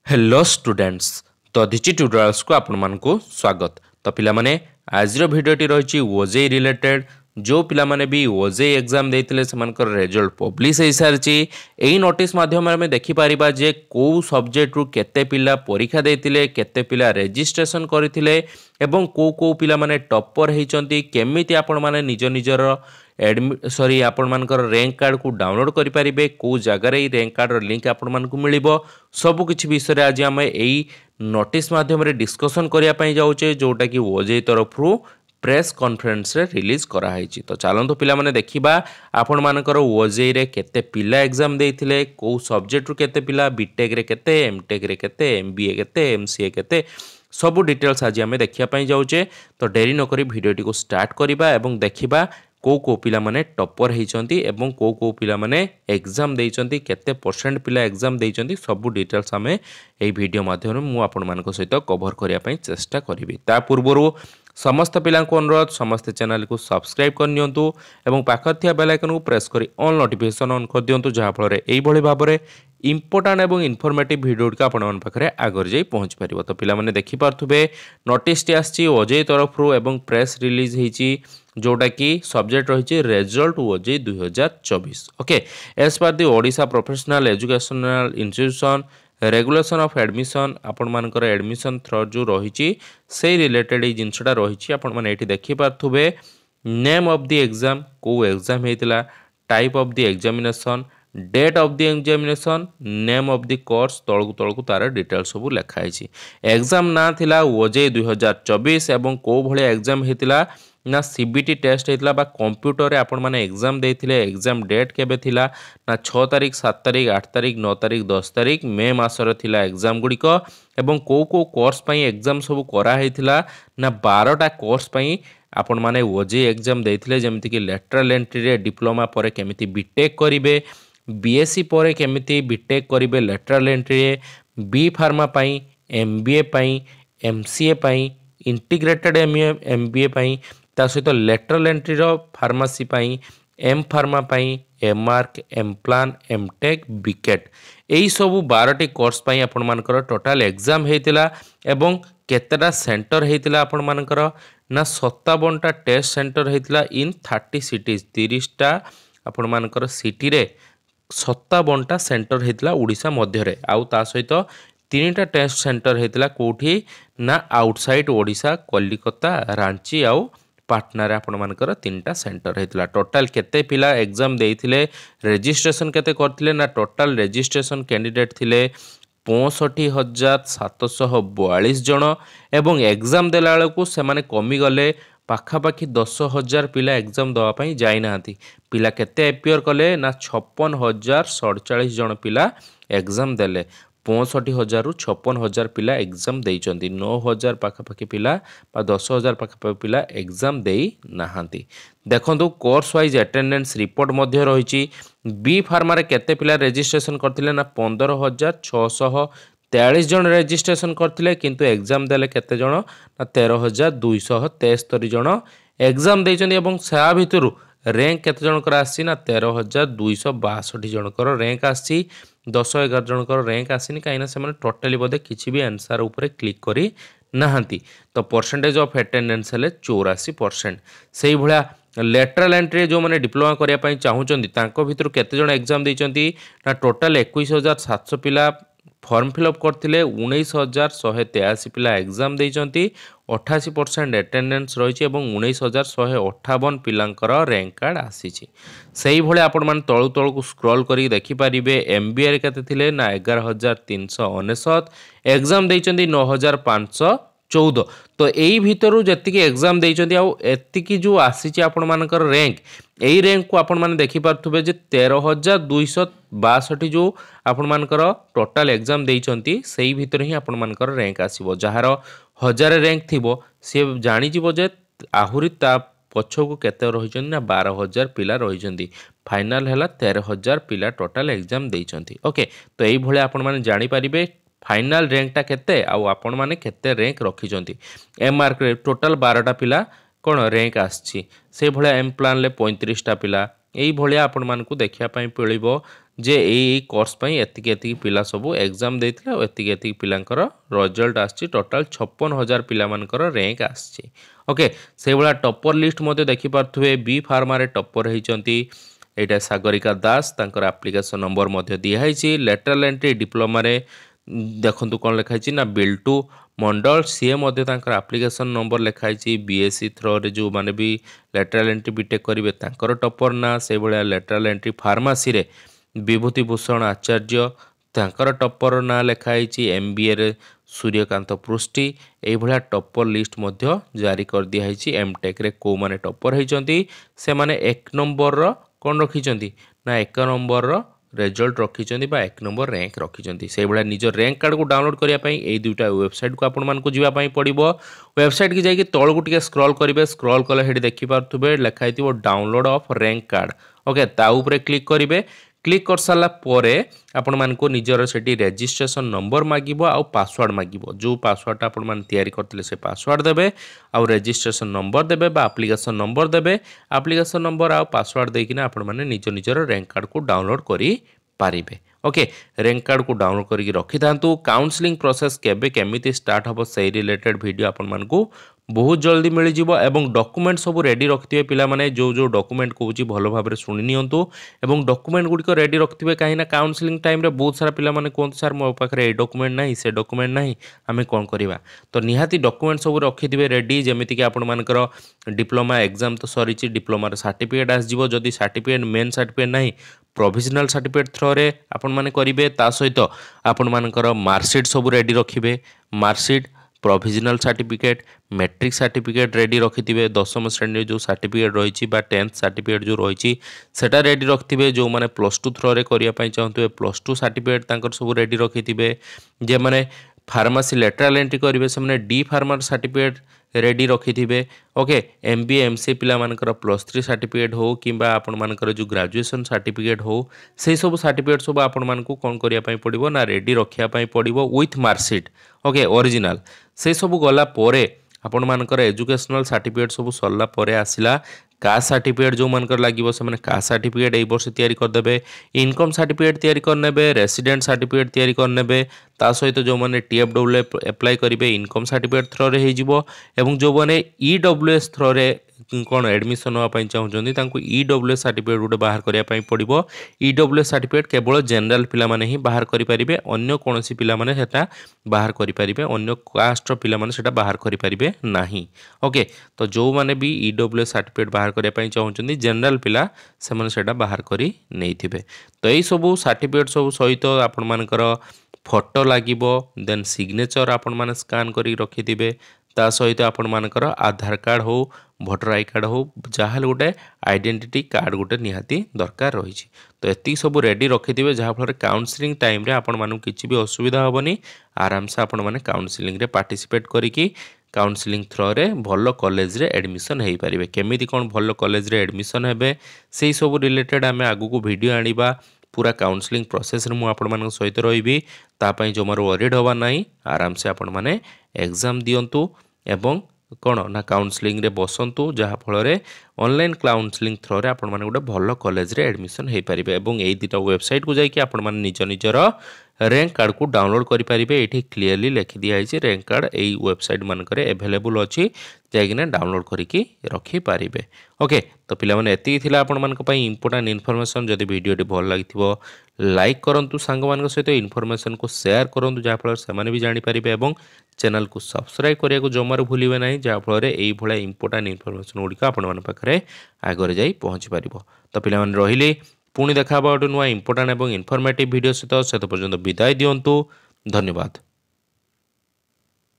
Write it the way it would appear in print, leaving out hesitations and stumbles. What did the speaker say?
Hello students तो दिची tutorials को आपण मानकु स्वागत। तो पिला माने आज रो भिडियोटी रही ओजेई रिलेटेड जो पिला माने भी ओजेई एग्जाम देथिले सेमानकर रिजल्ट पब्लिश हो सारी एही नोटिस माध्यम में देखि परिबा जे को सब्जेक्ट रु केते पिला परीक्षा देथिले केते पिला रजिस्ट्रेशन करथिले एवं को पिला माने टॉपर हेचंती केमिति आपण माने निज निजर आपण मानकर रैंक कार्ड को डाउनलोड करि परिबे को जगह रे रैंक कार्ड रो लिंक आपण मानकु मिलिबो सब किछि विषय आज आम एई नोटिस माध्यम रे डिस्कशन करिया पई जाउचे जोटा कि ओजेई तरफ रु प्रेस कॉन्फ्रेंस रे रिलीज करा हैछि। तो चलंतु पिला माने देखिबा आपण मानकर ओजेई रे केते पिला एग्जाम देथिले को सब्जेक्ट रु केते पिला बीटेक रे केते एमटेक रे केते एमबीए केते एमसीए केते सब डिटेल्स आज आम देखिया पई जाउचे। तो डेरी न करी भिडियोटी को स्टार्ट करिबा एवं देखिबा को पिला माने टॉपर हेचंती एवं को पिला माने एग्जाम देइचंती केते परसेंट पिला एग्जाम देइचंती सब डिटेल्स हमें एई वीडियो माध्यम मु आपण मानको सहित कवर करिया पई चेष्टा करिवि। ता पूर्वरु समस्त पिला को अनुरोध समस्त चैनल को सब्सक्राइब कर नियंतु एवं पाखर थिया बेल आइकन को प्रेस करी ऑल नोटिफिकेशन ऑन कर दियंतु जहा फल रे एई भली भाबरे इंपोर्टेंट एवं इनफॉर्मेटिव वीडियो का आपण मन पाखरे आगर जाई पहुंच परिबो। तो पिला माने देखि पारथुबे नोटिस टी आछि ओजेई तरफ रु एवं प्रेस रिलीज हेछि जोटा कि सब्जेक्ट रही result OJEE 2024। Okay as per the Odisha professional educational institution regulation of admission आपण मानकर एडमिशन थ्रो जो रही से रिलेटेड ये जिनसटा रही आपण माने एठी देखि पारथुबे नेम ऑफ द एग्जाम को एग्जाम हेतिला type of the examination date of the examination name of the course तळकु तार डिटेल सब लिखा है। एग्जाम ना थिला ओजेई 2024 एवं को भले एग्जाम हेतिला ना सीबीटी टेस्ट हेतिला बा कंप्यूटर रे आपण माने एग्जाम देथिले एग्जाम डेट केबे थिला ना 6 तारिख 7 तारिख 8 तारिख 9 तारिख 10 तारिख मे मासर थिला एग्जाम गुडी को एवं को कोर्स पई एग्जाम सब करा हेतिला ना 12टा कोर्स पई आपण माने ओजेई एग्जाम देथिले जेमिति कि लेटरल एंट्री रे डिप्लोमा परे केमिति बीटेक करिवे बीएससी परे केमिति बीटेक करिवे लेटरल एंट्री रे बी फार्मा पई एमबीए पई एमसीए पई इंटीग्रेटेड एमबीए पई ता सहित लेटरल एंट्री रो फार्मेसी पई एम फार्मा पई एमआर्क एम प्लान एमटेक बीकेट एई सब 12टी कोर्स पई आपण मानकर टोटल एग्जाम हेतिला एवं केतेटा सेंटर हेतिला आपण मानकर ना 57टा टेस्ट सेंटर हेतिला इन 30 सिटीज 30टा आपण मानकर सिटी रे 57टा सेंटर हेतिला ओडिशा मध्य रे आउ ता सहित 3टा टेस्ट सेंटर हेतिला कोठी ना आउटसाइड ओडिशा कोलकाता रांची आउ पाटना रे आपण मानकर 3टा सेंटर हेतिला टोटल केते पिला एग्जाम देइथिले रजिस्ट्रेशन केते करथिले ना टोटल रजिस्ट्रेशन कैंडिडेट थिले 65,742 जन एवं एग्जाम देला बेलू से माने कमी गले पाखापाखि 10,000 पिला एग्जाम दवा पई जाई नाहंती पिला केते एपियर कले ना 56,047 जन पिला एग्जाम देले 65,000 रु 56,000 पिला एग्जाम देइचंती 9,000 पाखापाखि पिला बा 10,000 पाखापाखि पिला एग्जाम देई नाहंती। देखंतु कोर्स वाइज अटेंडेंस रिपोर्ट मध्य रही बी फार्मा रे केते पिला रजिस्ट्रेशन करथिले ना 15,643 जन रजिस्ट्रेशन करथिले किंतु एग्जाम देले केते जन ना 13,273 जन एग्जाम देइचंती एवं सा भितरु रैंक केते जनकर आसी ना 13,262 जनकर रैंक आसी 10-11 जनकर रैंक आसीनी कहीं से टोटाली बोधे किसी भी आंसर ऊपर क्लिक करी नाहंती। तो परसेंटेज ऑफ अटेंडेंस हेले 84%। से भलिया लेटरल एंट्री जो मैंने डिप्लोमा करने चाहूँगी तांको भितर केते जन एग्जाम देइचंती ना टोटाल 21,700 पिला फॉर्म फिलअप करथिले 19,183 पिला एग्जाम देइचंती 88% अटेंडेंस रही एवं 19,158 पिलांकर रैंक कार्ड आसी से भले आपण मान तळु तळु को स्क्रॉल करी देखि परिबे एमबीए रे केते थिले ना 11,399 एग्जाम देइचंती 9,514। तो यही भितर जी एग्जाम देइचंती आउ एतिकी जो आसी आपण मानकर रैंक यही रैंक को आपण माने देखि पारथुबे जे 13,262 जो आपण मानकर टोटल एग्जाम देइचंती सेही भितर ही आपण मानकर रैंक आसीबो जहार 1000 रैंक थिबो से जानि जिवो जे आहुरी ता पछो को केते रहिचंती ना 12,000 पिला रहिचंती फाइनल हैला 13,000 पिला टोटल एग्जाम देइचंती। ओके तो एही भले आपण माने जानि परिबे फाइनल रैंकटा केते आउ आपण माने केते रैंक रखिचंती एम मार्क रे टोटल 12टा पिला कोन रैंक आछि से भले एम प्लान ले 35टा पिला यही भलिया आपण मानकु देखिया पई पळिबो जे एई कोर्स पई एतिक एतिक पिला सब एग्जाम देथिला और एतिक एतिक पिलांकर रिजल्ट आछि टोटल 56,000 पिला मानकर रैंक आछि ओके से भला टॉपर लिस्ट मते देखि पारथुवे बी फार्मा रे टॉपर हेचंती एटा सागरिका दास तांकर एप्लिकेशन नंबर मते दिया हैछि लेटरल एंट्री डिप्लोमा रे देखंतु कोन लिखाइछि ना बिल्टू मंडल सीए मते तांकर एप्लिकेशन नंबर लिखाइछि बीएससी थ्रो रे जो माने भी लेटरल एंट्री बीटेक करिवे तांकर टॉपर ना से भला लेटरल एंट्री फार्मेसी रे विभूति भूषण आचार्य तांकर टॉपर ना लिखाइछि एमबीए रे सूर्यकांत पृष्टि एई भला टॉपर लिस्ट मध्य जारी कर दिया हैछि एमटेक रे को माने टॉपर हेचंती से माने 1 नंबर रो कोन रखिचंती ना 1 नंबर रो रिजल्ट रखिचंती बा 1 नंबर रैंक रखिचंती से भला निज रैंक कार्ड को डाउनलोड करिया पई एई दुटा वेबसाइट को आपण मान को जिवा पई पड़िबो वेबसाइट की जाई कि तळ को टिके स्क्रॉल करिवे स्क्रॉल कले हेडी देखि पारथुबे लिखाई थिबो download of rank card okay ता ऊपर क्लिक करिवे क्लिक कर सारा परे आपण मान को निजर सेठी रजिस्ट्रेशन नंबर मागिबो आ पासवर्ड मागिबो जो पासवर्ड आपण मान तयारी करथिले से पासवर्ड देबे आ रजिस्ट्रेशन नंबर देबे बा एप्लिकेशन नंबर देबे एप्लिकेशन नंबर आ पासवर्ड देकिना आपण माने निजर रैंक कार्ड को डाउनलोड करी पारिबे ओके रैंक कार्ड को डाउनलोड करके रखि थांतु काउंसलिंग प्रोसेस केबे केमिति स्टार्ट हबो सही रिलेटेड वीडियो आपण मान को बहुत जल्दी मिल जिवो एवं डॉक्यूमेंट सब रेडी रखिथिबे पिला माने जो जो डॉक्यूमेंट कहूची भलो भाबरे सुनि नियंतु एवं डॉक्यूमेंट गुडी को रेडी रखिथिबे काहिना काउंसलिंग टाइम रे बहुत सारा पिला माने कोन सर मो पाखरे ए डॉक्यूमेंट नाही से डॉक्यूमेंट नाही हमें कोन करिवा तो निहाती डॉक्यूमेंट सब रखिथिबे रेडी जेमिति कि आपण मानकर डिप्लोमा एग्जाम तो सरीची डिप्लोमा रे सर्टिफिकेट आस जिवो जदी सर्टिफिकेट मेन सर्टिफिकेट नाही प्रोविजनल सर्टिफिकेट थ्रो रे आपण माने करिवे ता सहित आपण मानकर मार्कशीट सब रेडी रखिबे marksheet provisional certificate matric certificate ready रखिथिबे 10म श्रेणी जो सर्टिफिकेट रहिछि बा 10th सर्टिफिकेट जो रहिछि सेटा रेडी रखिथिबे जो माने +2 थ्रो रे करिया पई चाहंतुबे +2 सर्टिफिकेट तांकर सब रेडी रखिथिबे जे माने फार्मेसी लेटरल एंट्री करिवे से माने डी फार्मर सर्टिफिकेट रेडी रखिथिबे ओके एमबीए एमसीए पिला मानकर +3 सर्टिफिकेट हो किंबा आपण मानकर जो ग्रेजुएशन सर्टिफिकेट हो से सब सर्टिफिकेट सब आपण मानकू कोन करिया पई पड़िबो ना रेडी रखिया पई पड़िबो विथ मार्कशीट ओके ओरिजिनल से सब गला परे आपण मानकर एजुकेशनल सर्टिफिकेट सब सरला परे आसिला कास्ट सर्टिफिकेट जो मानकर लागिबो से माने कास्ट सर्टिफिकेट एई वर्ष तयारी कर देबे इनकम सर्टिफिकेट तयारी कर नेबे रेसिडेंट सर्टिफिकेट तयारी कर नेबे ता सहित जो माने टीएफडब्ल्यू अप्लाई करिवे इनकम सर्टिफिकेट थ्रो रे हे जिवो एवं जो माने ईडब्ल्यूएस थ्रो रे कौन एडमिशन होगा चाहते ईडब्ल्यूएस सर्टिफिकेट गोटे बाहर करने पड़ो ईडब्ल्यूएस सर्टिफिकेट केवल जनरल पिला माने ही बाहर करेंगे अन्य कौन सी पिला माने सेटा बाहर करेंगे अन्य कास्ट पिला माने सेटा बाहर करेंगे नहीं ओके तो जो माने भी ईडब्ल्यूएस सर्टिफिकेट बाहर करने चाहते जनरल पिला से माने सेटा बाहर करी नहीं थिबे तो यही सब सर्टिफिकेट सब सहित आपण मानकर फोटो लागिबो देन सिग्नेचर आपण माने स्कैन करी रखि दिबे ता सहित आपण मानकर आधार कार्ड हो भोटर आई कार्ड हो जहाँ गोटे आइडेंटिटी कार्ड गोटे निहाती दरकार रही तो एति सब रेडी रखिथे जहाँफल काउंसलिंग टाइम रे आपण मानू किसी भी असुविधा हेनी आराम से आपण माने काउंसलिंग रे पार्टिसिपेट करिकी काउंसलिंग थ्रो रे भल कॉलेज रे एडमिशन हो पारे केमिति कौन भल कॉलेज रे एडमिशन हेबे से सब रिलेटेड आम आगु को वीडियो आनिबा पूरा काउंसलिंग प्रोसेस रे मु आपण मान सहित रही तापाई जमार वरीड हवा नहीं आराम से आपण माने एग्जाम दियंतु एवं कौन ना काउंसलिंग रे बसंतु जहाँ फल ऑनलाइन काउंसलिंग थ्रो रे आपण माने गोटे भल कॉलेज रे एडमिशन हो पारे एवं यही दुटा वेबसाइट को जाकि आपण माने निज निजर रैंक कार्ड को डाउनलोड करेंगे ये क्लीयरली लिखि दिखाई रैंक कार्ड यही वेबसाइट मानक एभेलेबल अच्छी जाइना डाउनलोड करके रखिपारे ओके तो पिलाने एति इंपोर्टेंट इनफॉरमेशन जदि वीडियोटी भल लगी लाइक करूँ सांग मान सहित इनफॉरमेशन को शेयर करूँ जहाँफल से भी जानीपारे और चैनल को सब्सक्राइब करने को जमार भूलिए ना जहाँफल ये इंपोर्टेंट इनफॉरमेशन गुड़िक आपरे आगे जा पहुँची पार तो पिलाने रही पुणी देखा गोटे नुआ इंपोर्टेंट और इनफॉर्मेटिव वीडियो सहित पर्यंत विदाय दिंतु धन्यवाद।